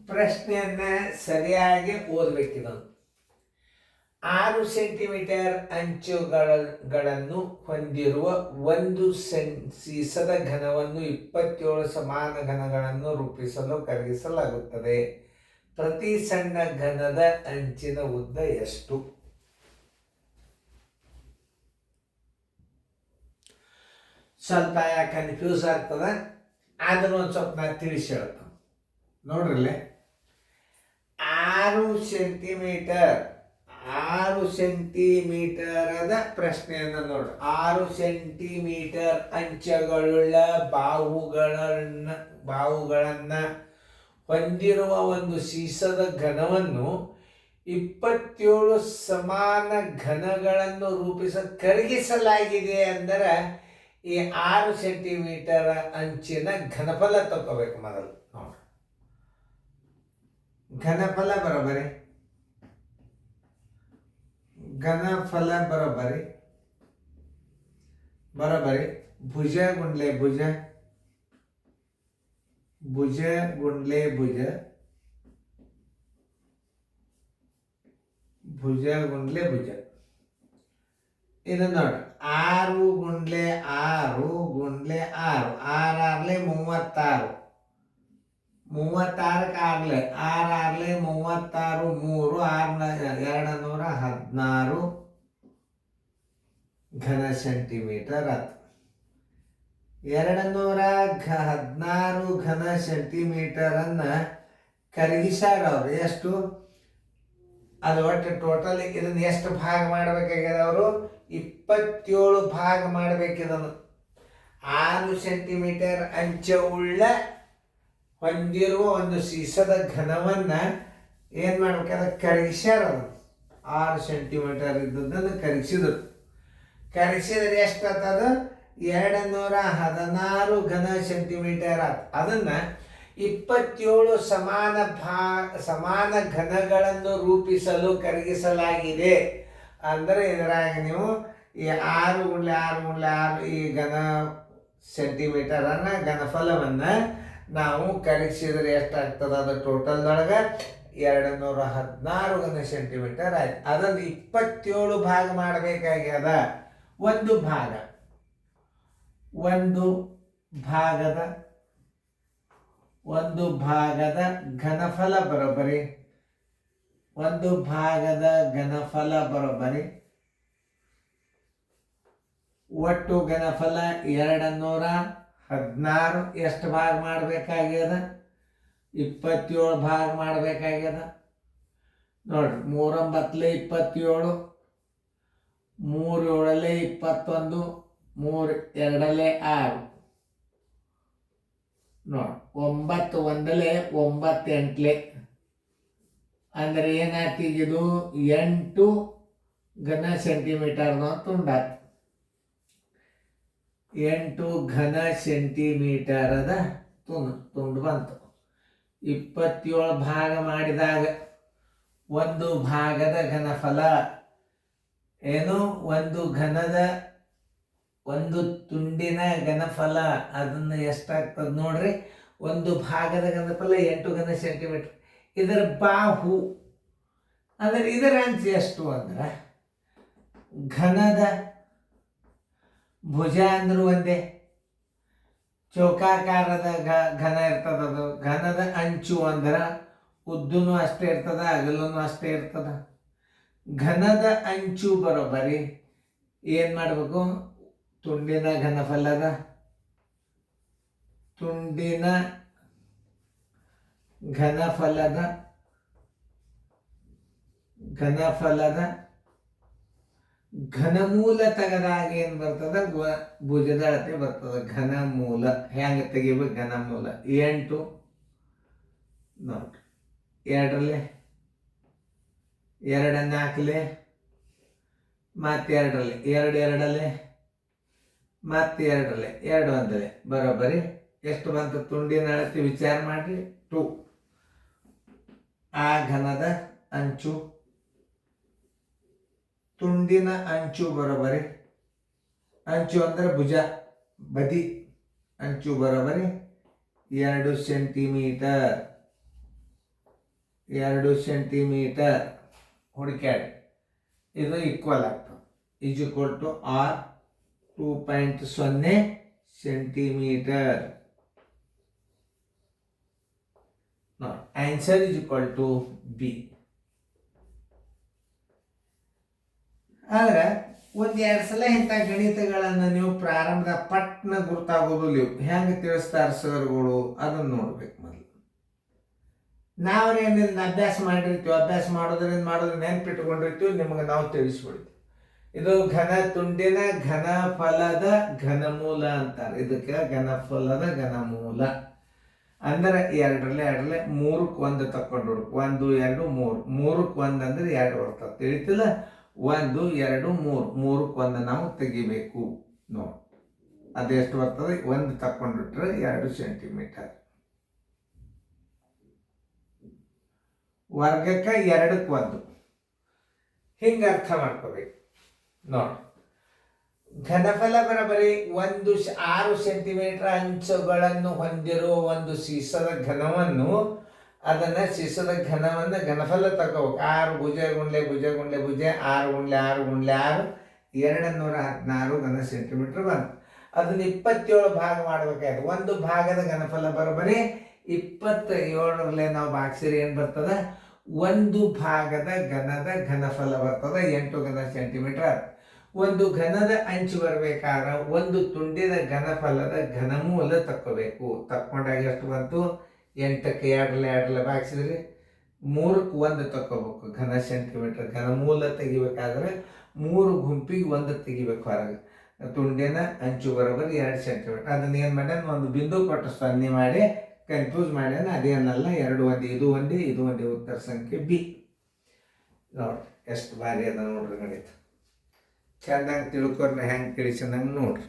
ಪ್ರಶ್ನೆಯನ್ನ ಸರಿಯಾಗಿ ಓದಬೇಕಿದನು. 6 ಸೆಂಟಿಮೀಟರ್ ಅಂಚುಗಳನ್ನು ಹೊಂದಿರುವ ಒಂದು ಸೀಸದ ಘನವನ್ನು 27 ಸಮಾನ ಘನಗಳನ್ನು ರೂಪಿಸಲು ಕರಗಿಸಲಾಗುತ್ತದೆ. ಪ್ರತಿ ಸಣ್ಣ ಘನದ ಅಂಚಿನ ಉದ್ದ ಎಷ್ಟು? ಸ್ವಲ್ಪ ಕನ್ಫ್ಯೂಸ್ ಆಗ್ತದೆ, ಅದನ್ನು ಒಂದು ಸ್ವಲ್ಪ ನಾನು ತಿಳಿಸಿ ಹೇಳ್ತೇನೆ. ನೋಡ್ರಲ್ಲೇ, 6 ಸೆಂಟಿಮೀಟರದ ಪ್ರಶ್ನೆಯನ್ನು ನೋಡ್ರಿ. 6 ಸೆಂಟಿಮೀಟರ್ ಅಂಚುಗಳುಳ್ಳ ಬಾಹುಗಳನ್ನ ಹೊಂದಿರುವ ಒಂದು ಸೀಸದ ಘನವನ್ನು 27 ಸಮಾನ ಘನಗಳನ್ನು ಕರಗಿಸಲಾಗಿದೆ ಅಂದರೆ ಈ 6 ಸೆಂಟಿಮೀಟರ್ ಅಂಚಿನ ಘನಫಲ ತಗೋಬೇಕು ಮೊದಲು. ನೋಡ್ರಿ, ಘನಫಲ ಬರೋಬ್ಬರಿ ಭುಜ ಗುಂಡ್ಲೆ ಭುಜ ಇದು ನೋಡ್ರಿ, 6 ಗುಂಡ್ಲೆ 6 ಗುಂಡ್ಲೆ 6, 6 36, 36ಕ್ಕೆ 6 6 36, 216 ಘನ ಸೆಂಟಿಮೀಟರ್ ಆಯ್ತು. 216 ಘನ ಸೆಂಟಿಮೀಟರನ್ನ ಕರಗಿಸ್ಯಾರ ಅವ್ರು. ಎಷ್ಟು? ಅದು ಒಟ್ಟು ಟೋಟಲ್ ಇದನ್ನು ಎಷ್ಟು ಭಾಗ ಮಾಡಬೇಕಾಗ್ಯದ ಅವರು? 27 ಭಾಗ ಮಾಡಬೇಕಿದನು. 6 ಸೆಂಟಿಮೀಟರ್ ಅಂಚುಳ್ಳ ಹೊಂದಿರುವ ಒಂದು ಸೀಸದ ಘನವನ್ನ ಏನು ಮಾಡ್ಬೇಕಾದ್ರೆ ಕರಗಿಸ್ಯಾರ. 6 ಸೆಂಟಿಮೀಟರ್ ಇದ್ದದ್ದನ್ನು ಕರಗಿಸಿದ್ರೆ ಎಷ್ಟಾಗ್ತದ? 216 ಘನ ಸೆಂಟಿಮೀಟರ್ ಆಯ್ತು. ಅದನ್ನ 27 ಸಮಾನ ಘನಗಳನ್ನು ರೂಪಿಸಲು ಕರಗಿಸಲಾಗಿದೆ. ಅಂದರೆ ಇದರಾಗ ನೀವು ಈ 6 ಗುಂಡ್ಲೆ 6 ಈ ಘನ ಸೆಂಟಿಮೀಟರನ್ನ ಘನಫಲವನ್ನ ನಾವು ಕರಗಿಸಿದ್ರೆ ಎಷ್ಟಾಗ್ತದ? ಅದು ಟೋಟಲ್ದೊಳಗೆ 216 ಘನ ಸೆಂಟಿಮೀಟರ್ ಆಯ್ತು. ಅದನ್ನು 27 ಭಾಗ ಮಾಡಬೇಕಾಗ್ಯದ. ಒಂದು ಭಾಗದ ಘನಫಲ ಬರೋಬ್ಬರಿ, ಒಟ್ಟು ಘನಫಲ 216. ಎಷ್ಟು ಭಾಗ ಮಾಡಬೇಕಾಗ್ಯದ? 27 ಭಾಗ ಮಾಡಬೇಕಾಗ್ಯದ. ನೋಡ್ರಿ, 3 9 27, 3 7 21, 3 2 6. ನೋಡಿ, 9 1 9 8 ಅಂದ್ರೆ ಏನಾಗ್ತಿದ್ದು? 8 ಘನ ಸೆಂಟಿಮೀಟರ್ ತುಂಡಾತು. 8 ಘನ ಸೆಂಟಿಮೀಟರದ ತುಂಡು ಬಂತು. 27 ಭಾಗ ಮಾಡಿದಾಗ ಒಂದು ಭಾಗದ ಘನಫಲ ಏನು? ಒಂದು ತುಂಡಿನ ಘನಫಲ ಅದನ್ನು ಎಷ್ಟಾಗ್ತದೆ ನೋಡ್ರಿ. ಒಂದು ಭಾಗದ ಘನಫಲ 8 ಘನ ಸೆಂಟಿಮೀಟರ್. ಇದರ ಬಾಹು ಅಂದರೆ ಇದರ ಅಂಚು ಎಷ್ಟು ಅಂದ್ರೆ, ಘನದ ಭುಜ ಅಂದ್ರೂ ಒಂದೇ, ಚೌಕಾಕಾರದ ಘನ ಇರ್ತದ. ಅದು ಘನದ ಅಂಚು ಅಂದ್ರೆ ಉದ್ದನೂ ಅಷ್ಟೇ ಇರ್ತದ, ಅಗಲೂ ಅಷ್ಟೇ ಇರ್ತದ. ಘನದ ಅಂಚು ಬರೋಬ್ಬರಿ ಏನು ಮಾಡಬೇಕು? ತುಂಡಿನ ಘನಫಲದ ಘನಮೂಲ ತೆಗೆದಾಗ ಏನು ಬರ್ತದ? ಭುಜದ ಅಳತೆ ಬರ್ತದ. ಘನಮೂಲ ಹೆಂಗೆ ತೆಗಿಬೇಕು? ಘನಮೂಲ 8 ನೋಡ್ರಿ, 2 2 4 ಮತ್ತೆ 2 2 ಮತ್ತೆ 2 2 1 ಬರೋಬ್ಬರಿ ಎಷ್ಟು ಬಂತು? ತುಂಡಿನ ಅಳತೆ ವಿಚಾರ ಮಾಡ್ರಿ, 2. ಆ ಘನದ ಅಂಚು, ತುಂಡಿನ ಅಂಚು ಬರೋಬ್ಬರಿ, ಅಂಚು ಅಂದ್ರೆ ಭುಜ, ಬದಿ ಅಂಚು ಬರೋಬ್ಬರಿ 2 ಸೆಂಟಿಮೀಟರ್. 2 ಸೆಂಟಿಮೀಟರ್ ಹುಡುಕ್ಯಾಡಿ. ಇದು ಈಕ್ವಲ್ ಆಗ್ತದೆ. Is equal to R 2.0 centimeter. ನೋಡಿ, answer is equal to B. ಆದ್ರೆ ಒಂದೆರಡು ಸಲ ಇಂಥ ಗಣಿತಗಳನ್ನು ನೀವು ಪ್ರಾರಂಭದ ಪಟ್ನ ಗುರ್ತಾಗೋದು ನೀವು ಹೆಂಗೆ ತಿಳಿಸ್ತಾರೆ ಸರ್ಗಳು ಅದನ್ನು ನೋಡ್ಬೇಕು. ಮೊದಲು ನಾವೇನಿಲ್ಲ ಅಭ್ಯಾಸ ಮಾಡಿರ್ತೀವಿ, ಅಭ್ಯಾಸ ಮಾಡೋದ್ರಿಂದ ನೆನ್ಪಿಟ್ಕೊಂಡಿರ್ತೀವಿ, ನಿಮಗೆ ನಾವು ತಿಳಿಸ್ಬಿಡ್ತೀವಿ. ಇದು ಘನ ತುಂಡಿನ ಘನಫಲದ ಘನಮೂಲ ಅಂತಾರೆ. ಇದಕ್ಕೆ ಘನಫಲದ ಘನಮೂಲ ಅಂದ್ರೆ ಎರಡರಲ್ಲೇ 3ಕ್ಕೆ 1 ತಕೊಂಡು 1 2 3 3ಕ್ಕೆ 1 ಅಂದ್ರೆ 2 ಬರ್ತದೆ. ತಿಳಿತಿಲ್ಲ? 1 2 3 3ಕ್ಕೆ 1 ನಾವು ತೆಗಿಬೇಕು. ನೋಡಿ ಅದೆಷ್ಟು ಬರ್ತದೆ? 1 ತಕೊಂಡ್ಬಿಟ್ರೆ 2 ಸೆಂಟಿಮೀಟರ್. ವರ್ಗಕ್ಕೆ 2ಕ್ಕೆ 1 ಹಿಂಗೆ ಅರ್ಥ ಮಾಡ್ಕೋಬೇಕು. ನೋಡಿ, ಘನಫಲ ಬರಬರಿ 6 ಸೆಂಟಿಮೀಟರ್ ಅಂಚುಗಳನ್ನು ಹೊಂದಿರುವ ಒಂದು ಸೀಸದ ಘನವನ್ನು ಸೀಸದ ಘನವನ್ನು ಘನಫಲ ತಗೋಬೇಕು. 6 ಭುಜ ಗುಂಡ್ಲೆ ಭುಜ ಗುಂಡ್ಲೆ ಭುಜ 6 ಗುಂಡ್ಲೆ 6 ಗುಂಡ್ಲೆ 6 216 ಘನ ಸೆಂಟಿಮೀಟರ್ ಬಂತು. ಅದನ್ನು 27 ಭಾಗ ಮಾಡಬೇಕಾಯ್ತು. ಒಂದು ಭಾಗದ ಘನಫಲ ಬರೋಬರಿ 27ರಲ್ಲೇ ನಾವು ಭಾಗಿಸಿರಿ ಏನು ಬರ್ತದ? ಒಂದು ಭಾಗದ ಘನಫಲ ಬರ್ತದ 8 ಘನ ಸೆಂಟಿಮೀಟರ್. ಒಂದು ಘನದ ಅಂಚು ಬರಬೇಕಾದ್ರೆ ಒಂದು ತುಂಡಿದ ಘನಫಲದ ಘನಮೂಲ ತಕ್ಕೋಬೇಕು. ತಕ್ಕೊಂಡಾಗ ಎಷ್ಟು ಬಂತು? 8ಕ್ಕೆ 2 ಭಾಗಿಸಿದ್ರಿ 3ಕ್ಕೆ 1 ತಕ್ಕೋಬೇಕು. ಘನ ಸೆಂಟಿಮೀಟರ್ ಘನಮೂಲ ತೆಗಿಬೇಕಾದ್ರೆ 3 ಗುಂಪಿಗೆ 1 ತೆಗಿಬೇಕು ಹೊರಗೆ. ತುಂಡಿನ ಅಂಚು ಬರೋಬರಿ 2 ಸೆಂಟಿಮೀಟರ್. ಅದನ್ನ ಏನು ಮಾಡ್ಯಾನ? ಒಂದು ಬಿಂದು ಕೊಟ್ಟು 0 ಮಾಡಿ ಕನ್ಫ್ಯೂಸ್ ಮಾಡ್ಯಾನ. ಅದೇನಲ್ಲ, 2 1 ಇದು 1 ಇದು 1. ಉತ್ತರ ಸಂಖ್ಯೆ ಬಿ. ನೋಡ್ರಿ ಎಷ್ಟು ಭಾರಿ ಅದ ನೋಡ್ರಿ ಗಣಿತ. ಚಂದಂಗೆ ತಿಳ್ಕೊರ್ನ ಹೆಂಗೆ ತಿಳಿಸಿ ನಂಗೆ ನೋಡ್ರಿ.